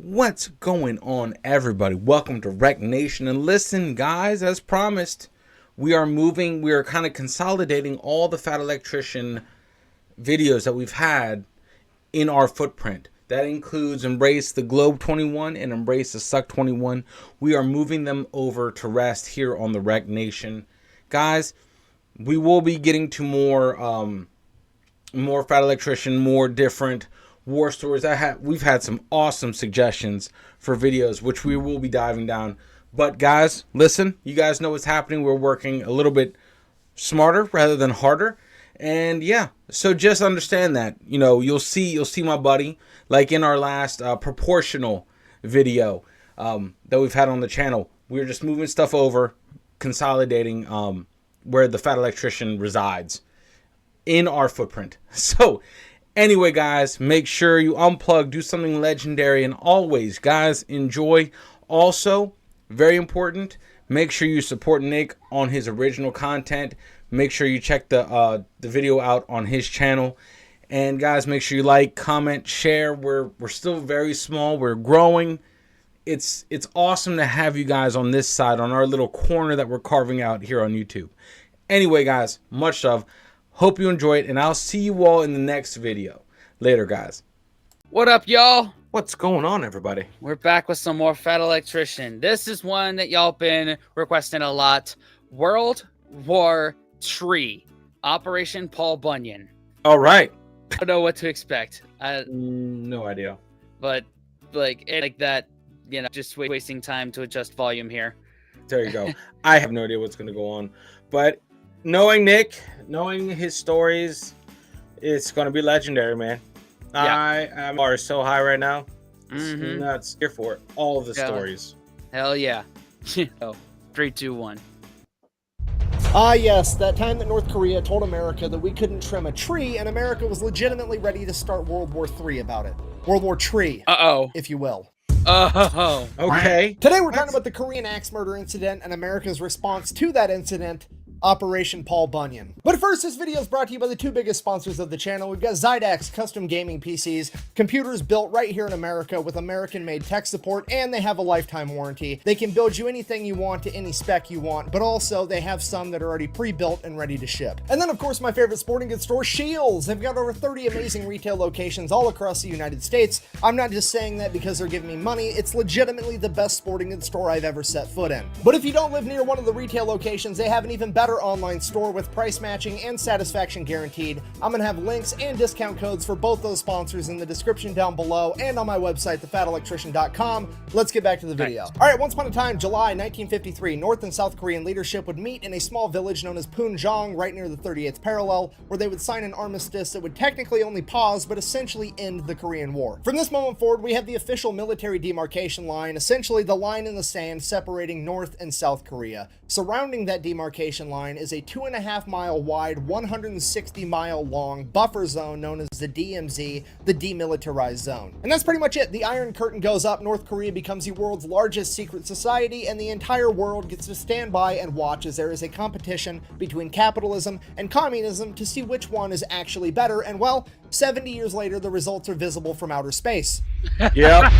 What's going on, everybody? Welcome to Rec Nation. And listen, guys, as promised, we are kind of consolidating all the Fat Electrician videos that we've had in our footprint. That includes Embracethesuck21 and Embracethesuck21. We are moving them over to rest here on the Rec Nation. Guys, we will be getting to more Fat Electrician, more different war stories. We've had some awesome suggestions for videos, which we will be diving down. But guys, listen, you guys know what's happening. We're working a little bit smarter rather than harder. And yeah, so just understand that, you'll see my buddy, like in our last proportional video that we've had on the channel. We're just moving stuff over, consolidating where the Fat Electrician resides in our footprint. So anyway, guys, make sure you unplug, do something legendary, and always, guys, enjoy. Also, very important, make sure you support Nick on his original content. Make sure you check the video out on his channel. And guys, make sure you like, comment, share. We're still very small. We're growing. It's awesome to have you guys on this side, on our little corner that we're carving out here on YouTube. Anyway, guys, much love. Hope you enjoy it, and I'll see you all in the next video. Later, guys. What up, y'all? What's going on, everybody? We're back with some more Fat Electrician. This is one that y'all been requesting a lot. World War III, Operation Paul Bunyan. All right. I don't know what to expect. No idea. But like that, just wasting time to adjust volume here. There you go. I have no idea what's going to go on, but knowing Nick, knowing his stories, it's going to be legendary, man. Yeah. I am so high right now. It's nuts. Here for it. All of the stories. Hell yeah. 3, 2, 1. Ah, yes, that time that North Korea told America that we couldn't trim a tree, and America was legitimately ready to start World War III about it. World War III, if you will. Oh, okay. Today we're talking about the Korean axe murder incident and America's response to that incident, Operation Paul Bunyan. But first, this video is brought to you by the two biggest sponsors of the channel. We've got Zydax custom gaming PCs, computers built right here in America with American-made tech support, and they have a lifetime warranty. They can build you anything you want to any spec you want, but also they have some that are already pre-built and ready to ship. And then, of course, my favorite sporting goods store, Shields. They've got over 30 amazing retail locations all across the United States. I'm not just saying that because they're giving me money. It's legitimately the best sporting goods store I've ever set foot in. But if you don't live near one of the retail locations, they have an even better online store with price matching and satisfaction guaranteed. I'm gonna have links and discount codes for both those sponsors in the description down below and on my website, thefatelectrician.com. Let's get back to the video. All right, once upon a time, July 1953, North and South Korean leadership would meet in a small village known as Punjong, right near the 38th parallel, where they would sign an armistice that would technically only pause, but essentially end the Korean War. From this moment forward, we have the official military demarcation line, essentially the line in the sand separating North and South Korea. Surrounding that demarcation line is a 2.5 mile wide, 160 mile long buffer zone known as the DMZ, the Demilitarized Zone. And that's pretty much it. The Iron Curtain goes up, North Korea becomes the world's largest secret society, and the entire world gets to stand by and watch as there is a competition between capitalism and communism to see which one is actually better. And well, 70 years later, the results are visible from outer space. Yep.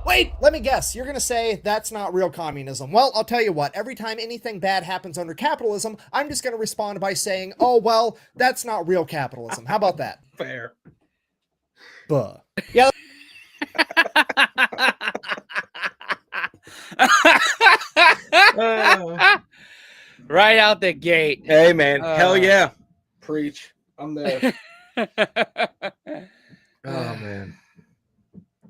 Wait, let me guess. You're going to say that's not real communism. Well, I'll tell you what. Every time anything bad happens under capitalism, I'm just going to respond by saying, oh, well, that's not real capitalism. How about that? Fair. Buh. Yeah. Right out the gate. Hey, man. Hell yeah. Preach. I'm there. Oh, man.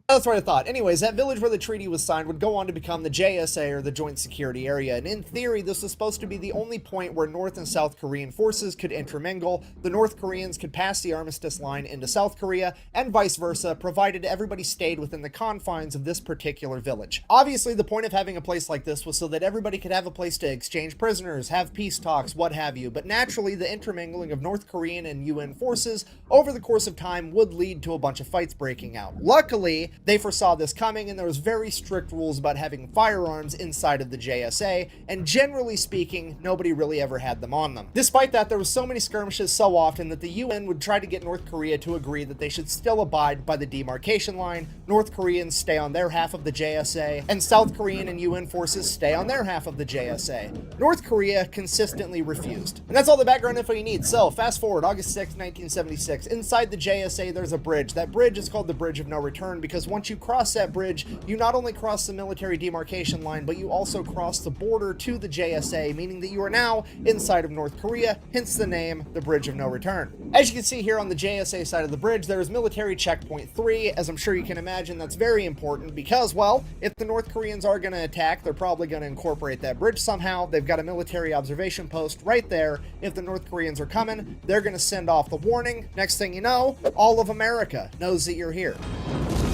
That's what I thought. Anyways, that village where the treaty was signed would go on to become the JSA, or the Joint Security Area, and in theory, this was supposed to be the only point where North and South Korean forces could intermingle. The North Koreans could pass the armistice line into South Korea, and vice versa, provided everybody stayed within the confines of this particular village. Obviously, the point of having a place like this was so that everybody could have a place to exchange prisoners, have peace talks, what have you, but naturally, the intermingling of North Korean and UN forces over the course of time would lead to a bunch of fights breaking out. Luckily, They foresaw this coming, and there was very strict rules about having firearms inside of the JSA, and generally speaking, nobody really ever had them on them. Despite that, there was so many skirmishes so often that the UN would try to get North Korea to agree that they should still abide by the demarcation line. North Koreans stay on their half of the JSA, and South Korean and UN forces stay on their half of the JSA. North Korea consistently refused. And that's all the background info you need. So, fast forward, August 6, 1976. Inside the JSA, there's a bridge. That bridge is called the Bridge of No Return because once you cross that bridge, you not only cross the military demarcation line, but you also cross the border to the JSA, meaning that you are now inside of North Korea, hence the name, the Bridge of No Return. As you can see here on the JSA side of the bridge, there is military checkpoint 3. As I'm sure you can imagine, that's very important because, well, if the North Koreans are going to attack, they're probably going to incorporate that bridge somehow. They've got a military observation post right there. If the North Koreans are coming, they're going to send off the warning. Next thing you know, all of America knows that you're here.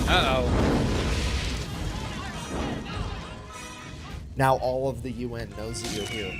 Uh-oh. Now all of the UN knows that you're here.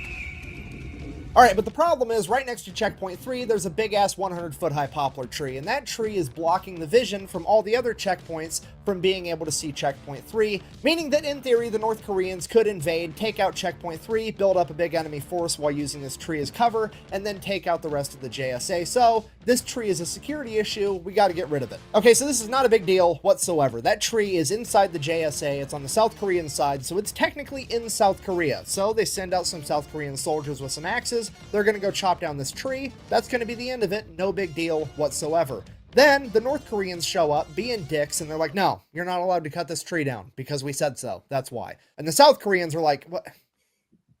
Alright, but the problem is, right next to checkpoint 3, there's a big-ass 100-foot high poplar tree, and that tree is blocking the vision from all the other checkpoints from being able to see checkpoint 3, meaning that in theory the North Koreans could invade, take out checkpoint 3, build up a big enemy force while using this tree as cover, and then take out the rest of the JSA. So, this tree is a security issue, we gotta get rid of it. Okay, so this is not a big deal whatsoever. That tree is inside the JSA, it's on the South Korean side, so it's technically in South Korea. So they send out some South Korean soldiers with some axes, they're gonna go chop down this tree, that's gonna be the end of it, no big deal whatsoever. Then the North Koreans show up being dicks and they're like, no, you're not allowed to cut this tree down because we said so. That's why. And the South Koreans are like, what?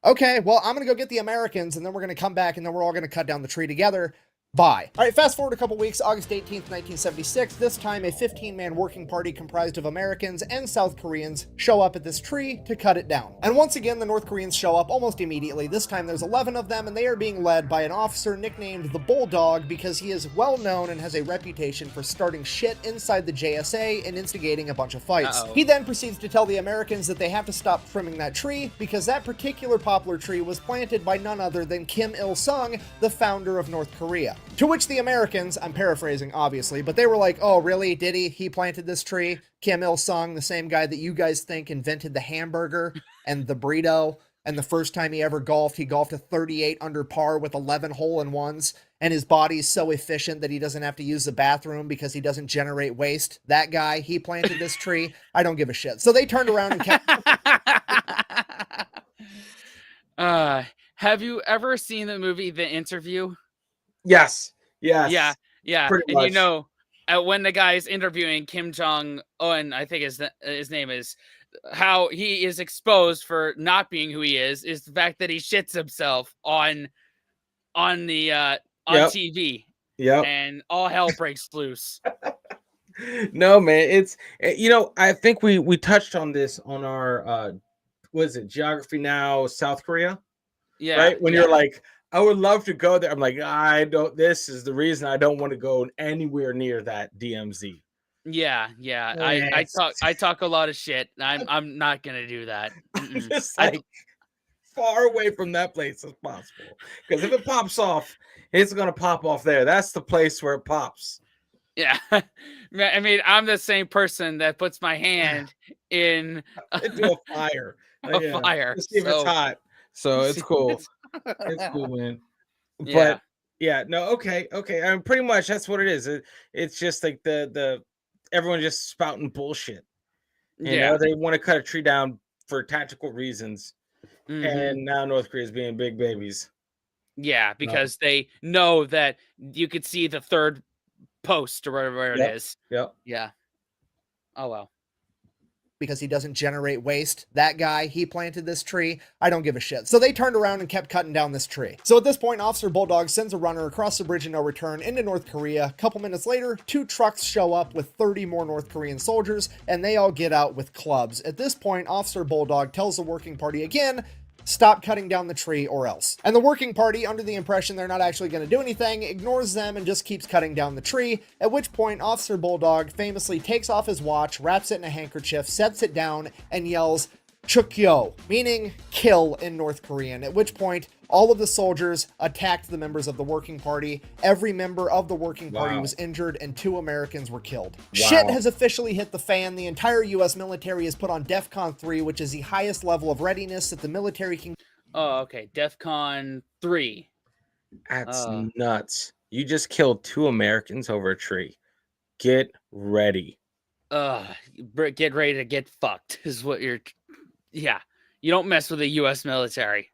Okay, well, I'm going to go get the Americans and then we're going to come back and then we're all going to cut down the tree together. Bye. All right, fast forward a couple weeks, August 18th, 1976. This time, a 15-man working party comprised of Americans and South Koreans show up at this tree to cut it down. And once again, the North Koreans show up almost immediately. This time, there's 11 of them, and they are being led by an officer nicknamed the Bulldog because he is well known and has a reputation for starting shit inside the JSA and instigating a bunch of fights. Uh-oh. He then proceeds to tell the Americans that they have to stop trimming that tree because that particular poplar tree was planted by none other than Kim Il-sung, the founder of North Korea. To which the Americans, I'm paraphrasing obviously, but they were like, oh really, did he? He planted this tree? Kim Il-sung, the same guy that you guys think invented the hamburger and the burrito, and the first time he ever golfed, he golfed a 38 under par with 11 hole-in-ones, and his body's so efficient that he doesn't have to use the bathroom because he doesn't generate waste. That guy, he planted this tree. I don't give a shit. So they turned around and kept... Have you ever seen the movie The Interview? Yes. Yes. Yeah. Pretty And much. you know, when the guy is interviewing Kim Jong-un, I think his name is, how he is exposed for not being who he is the fact that he shits himself on TV. Yep. And all hell breaks loose. No, man, it's, you know, I think we touched on this on our what is it, Geography Now, South Korea? Yeah. Right? When you're like, I would love to go there. I'm like, I don't, this is the reason I don't want to go anywhere near that DMZ. Yeah. Yes. I talk a lot of shit. I'm not gonna do that. I'm just like far away from that place as possible. Because if it pops off, it's gonna pop off there. That's the place where it pops. Yeah. I mean, I'm the same person that puts my hand in Into a fire. a fire. To see if it's hot. So it's cool. It's cool, man. But yeah, no, okay. I mean, pretty much that's what it is. It's just like the everyone just spouting bullshit. You know, they want to cut a tree down for tactical reasons, and now North Korea is being big babies. Yeah, because they know that you could see the third post or whatever it is. Yep. Yeah. Oh well. Because he doesn't generate waste. That guy, he planted this tree. I don't give a shit. So they turned around and kept cutting down this tree. So at this point, Officer Bulldog sends a runner across the bridge of no return into North Korea. A couple minutes later, 2 trucks show up with 30 more North Korean soldiers, and they all get out with clubs. At this point, Officer Bulldog tells the working party again, stop cutting down the tree or else. And the working party, under the impression they're not actually going to do anything, ignores them and just keeps cutting down the tree, at which point Officer Bulldog famously takes off his watch, wraps it in a handkerchief, sets it down, and yells, "Chukyo," meaning kill in North Korean, at which point All of the soldiers attacked the members of the Working Party. Every member of the Working Party Wow. was injured and 2 Americans were killed. Wow. Shit has officially hit the fan. The entire US military is put on DEFCON 3, which is the highest level of readiness that the military can. Oh, okay. DEFCON 3. That's nuts. You just killed 2 Americans over a tree. Get ready. Get ready to get fucked is what you're. Yeah. You don't mess with the US military.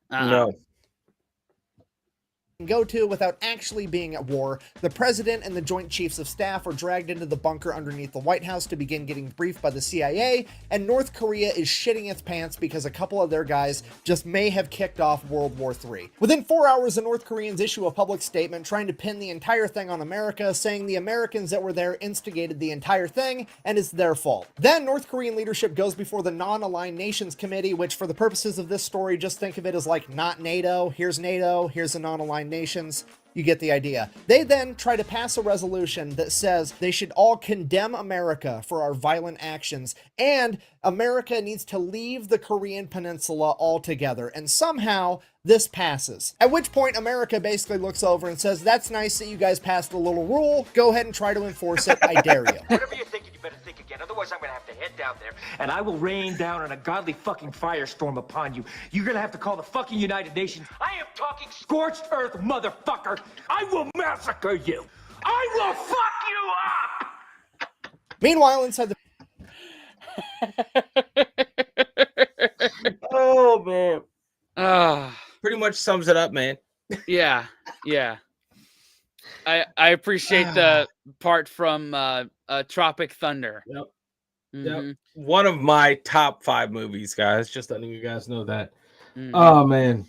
Go to without actually being at war. The president and the Joint Chiefs of Staff are dragged into the bunker underneath the White House to begin getting briefed by the CIA, and North Korea is shitting its pants because a couple of their guys just may have kicked off World War III. Within 4 hours, the North Koreans issue a public statement trying to pin the entire thing on America, saying the Americans that were there instigated the entire thing and it's their fault. Then North Korean leadership goes before the Non-Aligned Nations Committee, which for the purposes of this story, just think of it as like not NATO, here's the Non-Aligned Nations. You get the idea. They then try to pass a resolution that says they should all condemn America for our violent actions, and America needs to leave the Korean Peninsula altogether, and somehow this passes. At which point America basically looks over and says, that's nice that you guys passed a little rule, go ahead and try to enforce it, I dare you. Whatever you're thinking, you better think again, otherwise I'm gonna have to head down there, and I will rain down an ungodly fucking firestorm upon you. You're gonna have to call the fucking United Nations. I am talking scorched earth, motherfucker! I will massacre you! I will fuck you up! Meanwhile, inside the Oh, man. Ah. Pretty much sums it up, man. Yeah. I appreciate the part from Tropic Thunder. Yep. Mhm. Yep. One of my top 5 movies, guys. Just letting you guys know that. Mhm. Oh, man.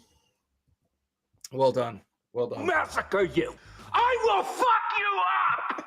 Well done. Well done. Massacre you! I will fuck you up!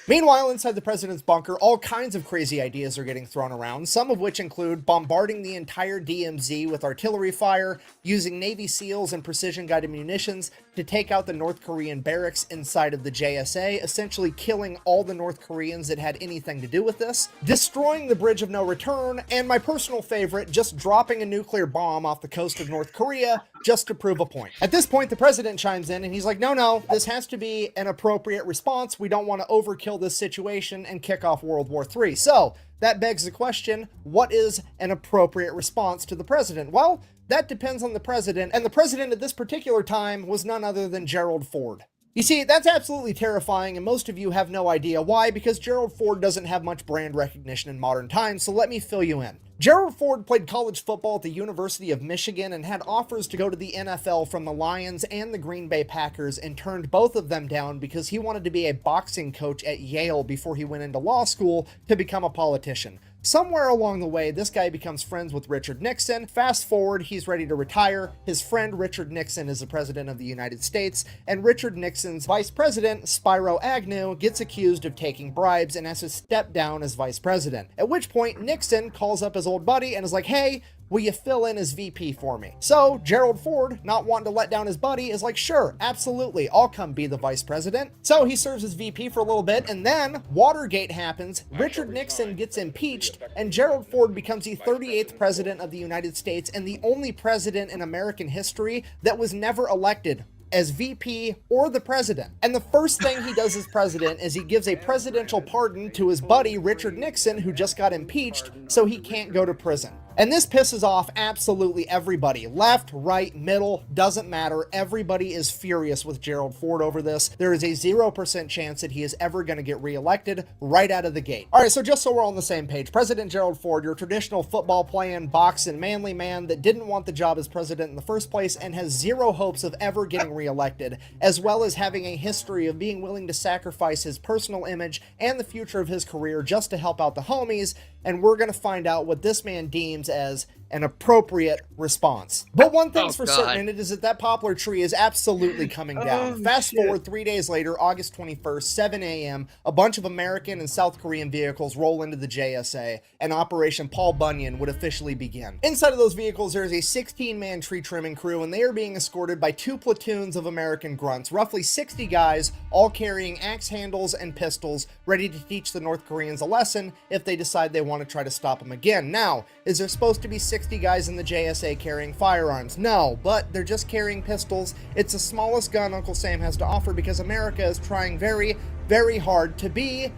Meanwhile, inside the president's bunker, all kinds of crazy ideas are getting thrown around, some of which include bombarding the entire DMZ with artillery fire, using Navy SEALs and precision-guided munitions to take out the North Korean barracks inside of the JSA, essentially killing all the North Koreans that had anything to do with this, destroying the Bridge of No Return, and my personal favorite, just dropping a nuclear bomb off the coast of North Korea just to prove a point. At this point, the president chimes in and he's like, no, this has to be an appropriate response. We don't want to overkill this situation and kick off World War III. So that begs the question, what is an appropriate response to the president? Well, that depends on the president, and the president at this particular time was none other than Gerald Ford. You see, that's absolutely terrifying, and most of you have no idea why, because Gerald Ford doesn't have much brand recognition in modern times, so let me fill you in. Gerald Ford played college football at the University of Michigan and had offers to go to the NFL from the Lions and the Green Bay Packers, and turned both of them down because he wanted to be a boxing coach at Yale before he went into law school to become a politician. Somewhere along the way, this guy becomes friends with Richard Nixon. Fast forward, he's ready to retire. His friend Richard Nixon is the president of the United States, and Richard Nixon's vice president, Spiro Agnew, gets accused of taking bribes and has to step down as vice president. At which point, Nixon calls up his old buddy and is like, hey, will you fill in as VP for me? So Gerald Ford, not wanting to let down his buddy, is like, sure, absolutely, I'll come be the vice president. So he serves as VP for a little bit, and then Watergate happens, Richard Nixon gets impeached, and Gerald Ford becomes the 38th president of the United States and the only president in American history that was never elected as VP or the president. And the first thing he does as president is he gives a presidential pardon to his buddy Richard Nixon, who just got impeached, so he can't go to prison. And this pisses off absolutely everybody. Left, right, middle, doesn't matter. Everybody is furious with Gerald Ford over this. There is a 0% chance that he is ever going to get reelected right out of the gate. All right, so just so we're on the same page, President Gerald Ford, your traditional football playing, boxing, manly man that didn't want the job as president in the first place and has zero hopes of ever getting reelected, as well as having a history of being willing to sacrifice his personal image and the future of his career just to help out the homies. And we're going to find out what this man deems as an appropriate response. But one thing's for certain, and it is that popular tree is absolutely coming down. Fast forward 3 days later, August 21st, 7 a.m., a bunch of American and South Korean vehicles roll into the JSA, and Operation Paul Bunyan would officially begin. Inside of those vehicles, there is a 16-man tree trimming crew, and they are being escorted by 2 platoons of American grunts, roughly 60 guys, all carrying axe handles and pistols, ready to teach the North Koreans a lesson if they decide they want to try to stop them again. Now, is there supposed to be 60 60 guys in the JSA carrying firearms. No, but they're just carrying pistols. It's the smallest gun Uncle Sam has to offer because America is trying very, very hard to be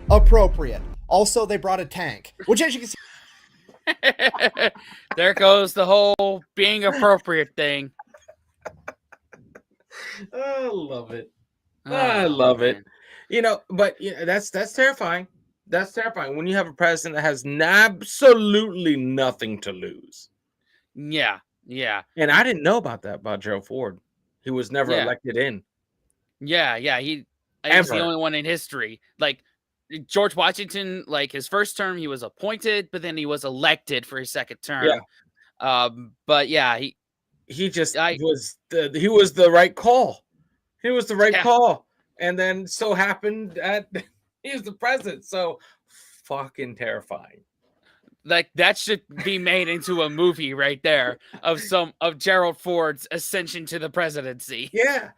appropriate. Also, they brought a tank, which, as you can see, There goes the whole being appropriate thing. I love it. Oh, I love man. it. You know, but that's terrifying. That's terrifying when you have a president that has absolutely nothing to lose. Yeah. And I didn't know about that about Gerald Ford. He was never Yeah. elected in. Yeah. He's the Ever. only one in history. Like George Washington, like his first term, he was appointed, but then he was elected for his second term. Yeah. But yeah, He just was the right call. He was the right call. And then so happened that he was the president. So fucking terrifying. like that should be made into a movie right there of Gerald Ford's ascension to the presidency. Yeah.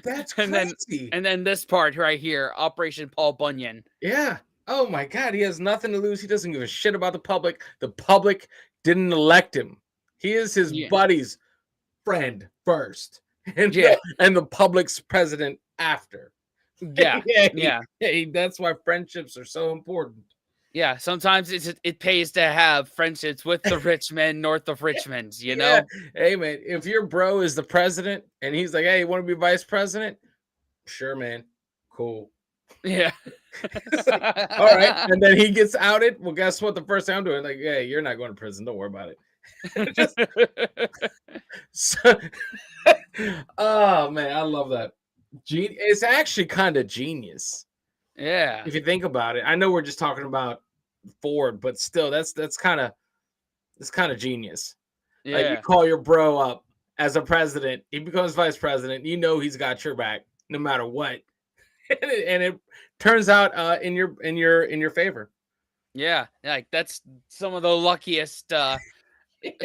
That's And crazy. then this part right here, Operation Paul Bunyan. Yeah. Oh my God. He has nothing to lose. He doesn't give a shit about the public. The public didn't elect him. He is his buddy's friend first. And the public's president after. Yeah. That's why friendships are so important. Yeah, sometimes it pays to have friendships with the rich men north of Richmond, you know? Hey, man, if your bro is the president and he's like, hey, you want to be vice president? Sure, man. Cool. Yeah. Like, all right. And then he gets outed. Well, guess what? The first thing I'm doing, like, hey, you're not going to prison. Don't worry about it. Oh, man, I love that. It's actually kind of genius. Yeah. If you think about it, I know we're just talking about Ford, but still, that's kind of genius. Yeah. Like you call your bro up as a president, he becomes vice president. You know he's got your back no matter what, and it turns out in your favor. Yeah, like that's some of the luckiest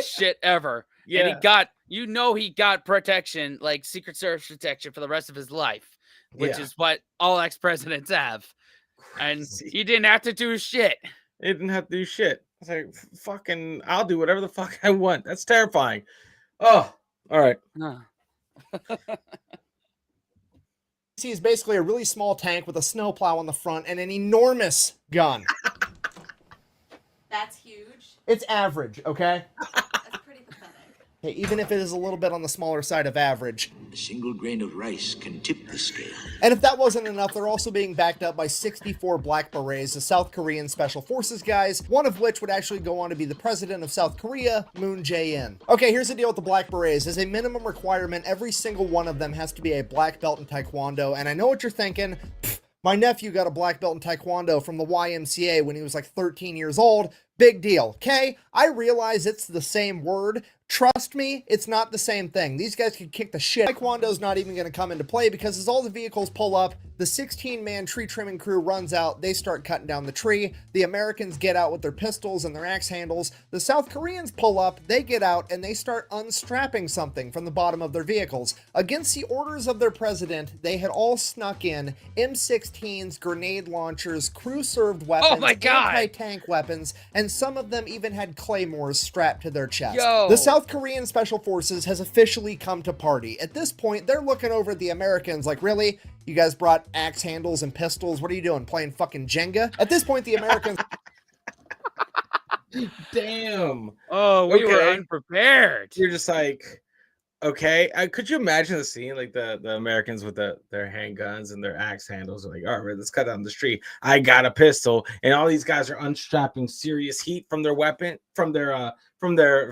shit ever. Yeah, and he got protection, like Secret Service protection, for the rest of his life. Which is what all ex-presidents have. And he didn't have to do shit. He didn't have to do shit. It's like, fucking, I'll do whatever the fuck I want. That's terrifying. Oh, all right. See, is basically a really small tank with a snowplow on the front and an enormous gun. That's huge. It's average, okay? That's pretty pathetic. Hey, even if it is a little bit on the smaller side of average. A single grain of rice can tip the scale. And if that wasn't enough, they're also being backed up by 64 Black Berets, the South Korean Special Forces guys, one of which would actually go on to be the president of South Korea, Moon Jae-in. Okay, here's the deal with the Black Berets. As a minimum requirement, every single one of them has to be a black belt in Taekwondo, and I know what you're thinking. My nephew got a black belt in Taekwondo from the YMCA when he was like 13 years old. Big deal, okay? I realize it's the same word. Trust me, it's not the same thing. These guys could kick the shit. Taekwondo's not even going to come into play because as all the vehicles pull up, the 16-man tree trimming crew runs out. They start cutting down the tree. The Americans get out with their pistols and their axe handles. The South Koreans pull up, they get out, and they start unstrapping something from the bottom of their vehicles. Against the orders of their president, they had all snuck in M16s, grenade launchers, crew-served weapons, anti-tank weapons, and some of them even had claymores strapped to their chest. The South Korean Special Forces has officially come to party. At this point, they're looking over at the Americans like, really? You guys brought axe handles and pistols? What are you doing, playing fucking Jenga? At this point, the Americans... Damn. Oh, we were unprepared. You're just like, okay. Could you imagine the scene? Like the Americans with their handguns and their axe handles are like, all right, let's cut down the street. I got a pistol. And all these guys are unstrapping serious heat from their weapon, from their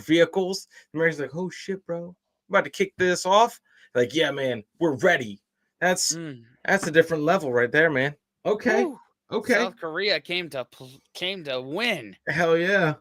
vehicles. The Americans are like, oh shit, bro. I'm about to kick this off. Like, yeah, man, we're ready. That's a different level right there, man. Okay. Woo. Okay. South Korea came to win. Hell yeah.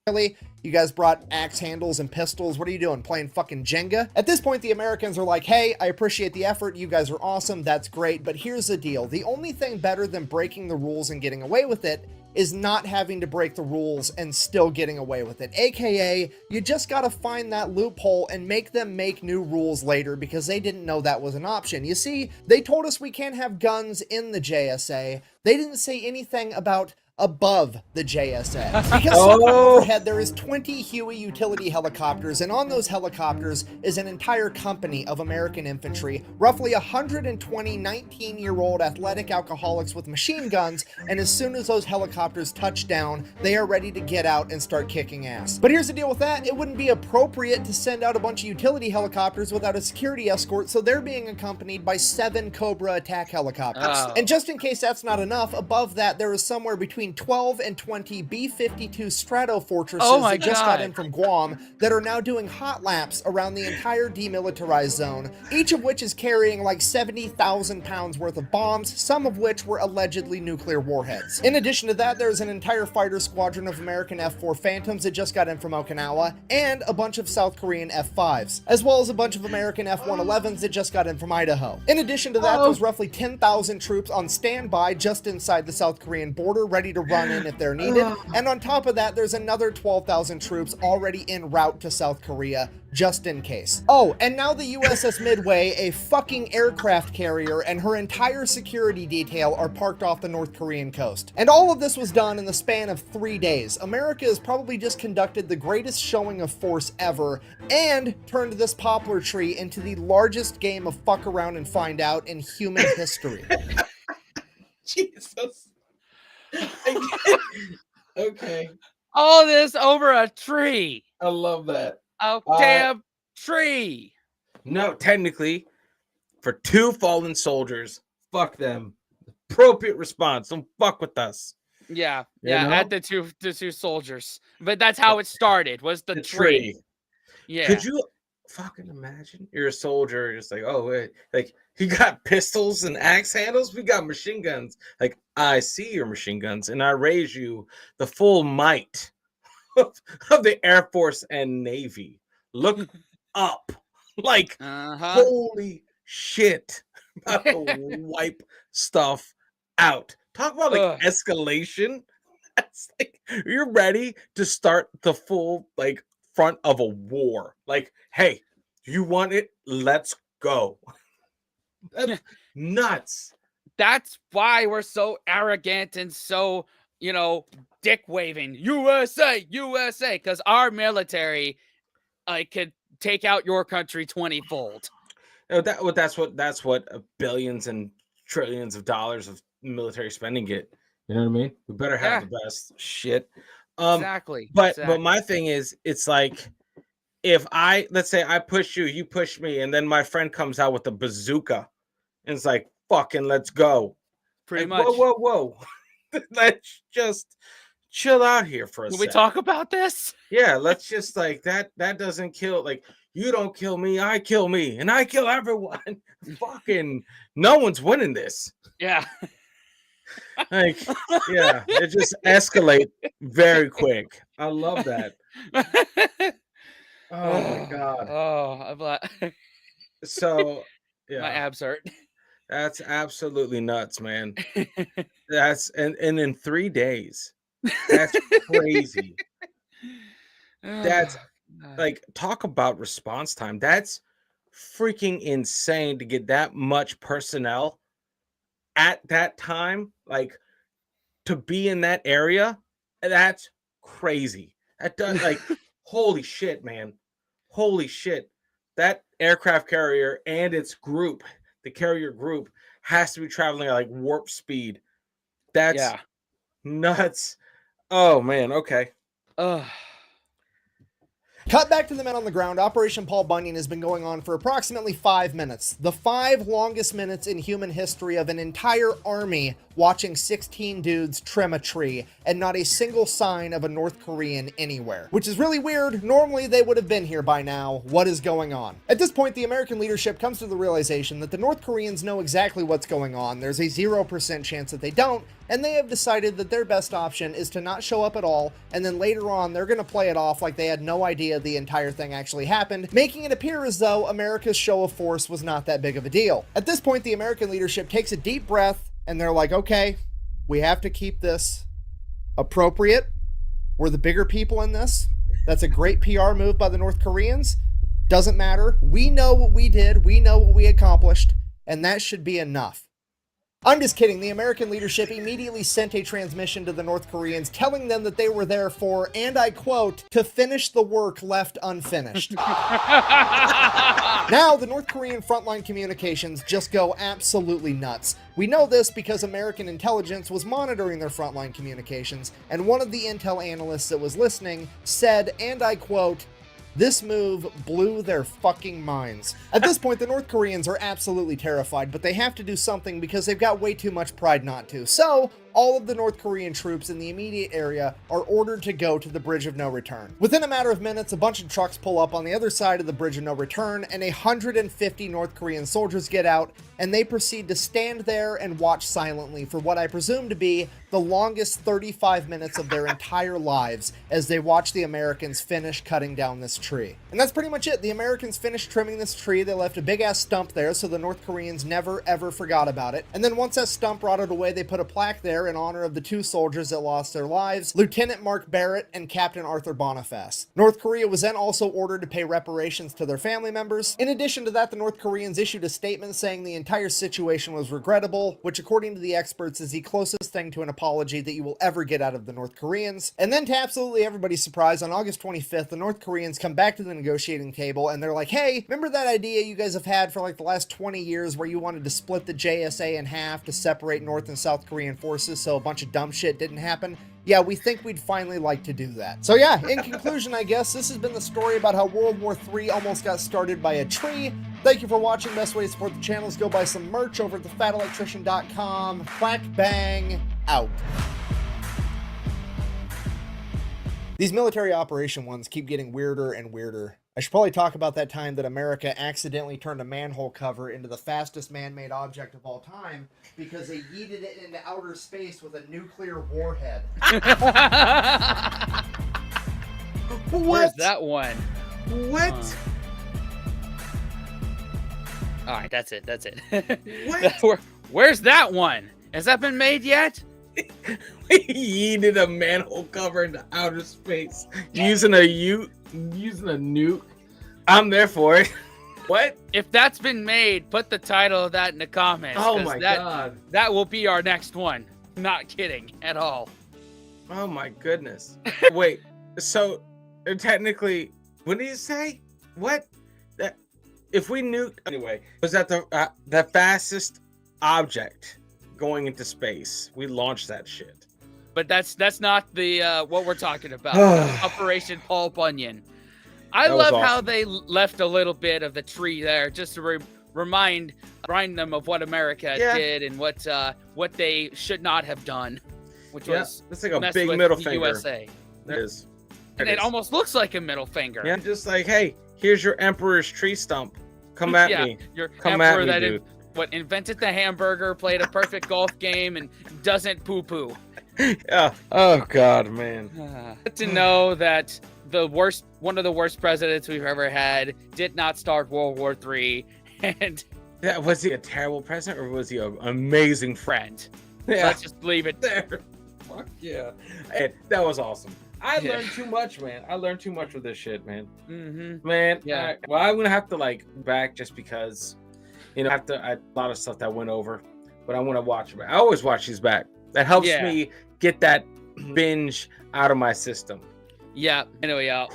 Really? You guys brought axe handles and pistols? What are you doing, playing fucking Jenga? At this point, the Americans are like, hey, I appreciate the effort. You guys are awesome. That's great. But here's the deal. The only thing better than breaking the rules and getting away with it is not having to break the rules and still getting away with it. AKA, you just gotta find that loophole and make them make new rules later because they didn't know that was an option. You see, they told us we can't have guns in the JSA. They didn't say anything about above the JSA. Because somewhere overhead there is 20 Huey utility helicopters, and on those helicopters is an entire company of American infantry, roughly 120 19-year-old athletic alcoholics with machine guns, and as soon as those helicopters touch down, they are ready to get out and start kicking ass. But here's the deal with that, it wouldn't be appropriate to send out a bunch of utility helicopters without a security escort, so they're being accompanied by 7 Cobra attack helicopters. Oh. And just in case that's not enough, above that there is somewhere between 12 and 20 B-52 Strato Fortresses that just got in from Guam that are now doing hot laps around the entire demilitarized zone, each of which is carrying like 70,000 pounds worth of bombs, some of which were allegedly nuclear warheads. In addition to that, there's an entire fighter squadron of American F-4 Phantoms that just got in from Okinawa, and a bunch of South Korean F-5s, as well as a bunch of American F-111s that just got in from Idaho. In addition to that, there's roughly 10,000 troops on standby just inside the South Korean border, ready to run in if they're needed, and on top of that, there's another 12,000 troops already en route to South Korea, just in case. Oh, and now the USS Midway, a fucking aircraft carrier, and her entire security detail are parked off the North Korean coast. And all of this was done in the span of 3 days. America has probably just conducted the greatest showing of force ever, and turned this poplar tree into the largest game of fuck around and find out in human history. Jesus. Okay. All this over a tree. I love that. A damn tree. No, technically, for 2 fallen soldiers, fuck them. Appropriate response. Don't fuck with us. Yeah, You yeah. know? At the two soldiers, but that's how it started. Was the tree? Yeah. Could you fucking imagine? You're a soldier, just like, oh wait, like you got pistols and axe handles. We got machine guns. Like, I see your machine guns, and I raise you the full might of the Air Force and Navy. Look up, like, holy shit, about to wipe stuff out. Talk about like escalation. That's like, you're ready to start the full like front of a war. Like, hey, you want it? Let's go. That's nuts. That's why we're so arrogant and so, dick waving. USA, USA, because our military could take out your country 20-fold. That's what billions and trillions of dollars of military spending get. You know what I mean? We better have the best shit. Exactly. But my thing is, it's like, if let's say I push you, you push me, and then my friend comes out with a bazooka, and it's like, fucking let's go. Pretty like, much. Whoa. Let's just chill out here for a second. Can we talk about this? Yeah, let's just like that doesn't kill, like, you don't kill me, I kill me, and I kill everyone. Fucking no one's winning this. Yeah. Like, yeah, it just escalate very quick. I love that. Oh my god. Oh, I'm like, so yeah, my abs hurt. That's absolutely nuts, man. That's and in 3 days. That's crazy. That's like, talk about response time. That's freaking insane to get that much personnel at that time, like, to be in that area. That's crazy. That does, like, holy shit, man. Holy shit. That aircraft carrier and its group, the carrier group, has to be traveling at like warp speed. That's nuts. Oh man, okay. Cut back to the men on the ground. Operation Paul Bunyan has been going on for approximately 5 minutes. The 5 longest minutes in human history of an entire army watching 16 dudes trim a tree, and not a single sign of a North Korean anywhere. Which is really weird. Normally they would have been here by now. What is going on? At this point, the American leadership comes to the realization that the North Koreans know exactly what's going on. There's a 0% chance that they don't, and they have decided that their best option is to not show up at all, and then later on they're going to play it off like they had no idea the entire thing actually happened, making it appear as though America's show of force was not that big of a deal. At this point, the American leadership takes a deep breath, and they're like, okay, we have to keep this appropriate. We're the bigger people in this. That's a great PR move by the North Koreans. Doesn't matter. We know what we did. We know what we accomplished, and that should be enough. I'm just kidding. The American leadership immediately sent a transmission to the North Koreans telling them that they were there for, and I quote, to finish the work left unfinished. Now, the North Korean frontline communications just go absolutely nuts. We know this because American intelligence was monitoring their frontline communications, and one of the intel analysts that was listening said, and I quote, "This move blew their fucking minds." At this point, the North Koreans are absolutely terrified, but they have to do something because they've got way too much pride not to. So, all of the North Korean troops in the immediate area are ordered to go to the Bridge of No Return. Within a matter of minutes, a bunch of trucks pull up on the other side of the Bridge of No Return, and 150 North Korean soldiers get out, and they proceed to stand there and watch silently for what I presume to be the longest 35 minutes of their entire lives as they watch the Americans finish cutting down this tree. And that's pretty much it. The Americans finished trimming this tree. They left a big ass stump there so the North Koreans never ever forgot about it. And then once that stump rotted away, they put a plaque there in honor of the two soldiers that lost their lives, Lieutenant Mark Barrett and Captain Arthur Boniface. North Korea was then also ordered to pay reparations to their family members. In addition to that, the North Koreans issued a statement saying the entire situation was regrettable, which according to the experts is the closest thing to an apology that you will ever get out of the North Koreans. And then to absolutely everybody's surprise, on August 25th, the North Koreans come back to the negotiating table and they're like, hey, remember that idea you guys have had for like the last 20 years where you wanted to split the JSA in half to separate North and South Korean forces so a bunch of dumb shit didn't happen? Yeah, we think we'd finally like to do that. So yeah, in conclusion, I guess, this has been the story about how World War III almost got started by a tree. Thank you for watching. Best way to support the channel is go buy some merch over at thefatelectrician.com. Quack bang, out. These military operation ones keep getting weirder and weirder. I should probably talk about that time that America accidentally turned a manhole cover into the fastest man-made object of all time because they yeeted it into outer space with a nuclear warhead. Where's that one? What? All right, that's it. That's it. What? Where's that one? Has that been made yet? He yeeted a manhole cover into outer space using a nuke. I'm there for it. What? If that's been made, put the title of that in the comments. Oh my god. That will be our next one. Not kidding at all. Oh my goodness. Wait, so technically, what did you say? What? That if we nuked anyway, was that the fastest object going into space? We launched that shit. But that's not the what we're talking about. Operation Paul Bunyan. I That was love how awesome. they left a little bit of the tree there just to remind them of what America did and what they should not have done, which was it's like a mess big with middle the finger. USA. There it is. And it almost looks like a middle finger. Yeah, just like, hey, here's your emperor's tree stump. Come at me. Your Come emperor at me, dude. invented the hamburger, played a perfect golf game, and doesn't poo-poo. Yeah. Oh god, man. Good to know that one of the worst presidents we've ever had did not start World War III, and Yeah, was he a terrible president or was he an amazing friend? friend. Yeah. Let's just leave it There. Fuck yeah. Hey, that was awesome. I learned too much, man. I learned too much with this shit, man. Mm-hmm. Man, Yeah. well, I'm gonna have to like back just because, a lot of stuff that went over, but I want to watch it. I always watch these back. That helps me get that binge out of my system. Yeah. Anyway, y'all,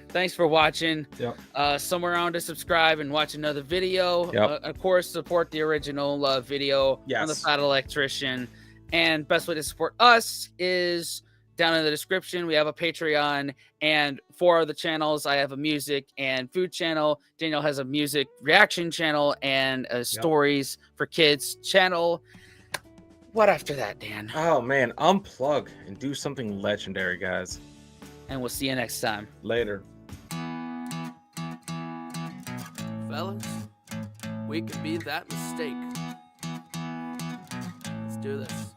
thanks for watching. Yep. Somewhere around to subscribe and watch another video. Yep. Of course, support the original video on the Yes. Fat Electrician. And best way to support us is down in the description. We have a Patreon, and 4 other channels. I have a music and food channel. Daniel has a music reaction channel and a stories for kids channel. What after that, Dan? Oh man, unplug and do something legendary, guys. And we'll see you next time. Later. Fellas, we can be that mistake. Let's do this.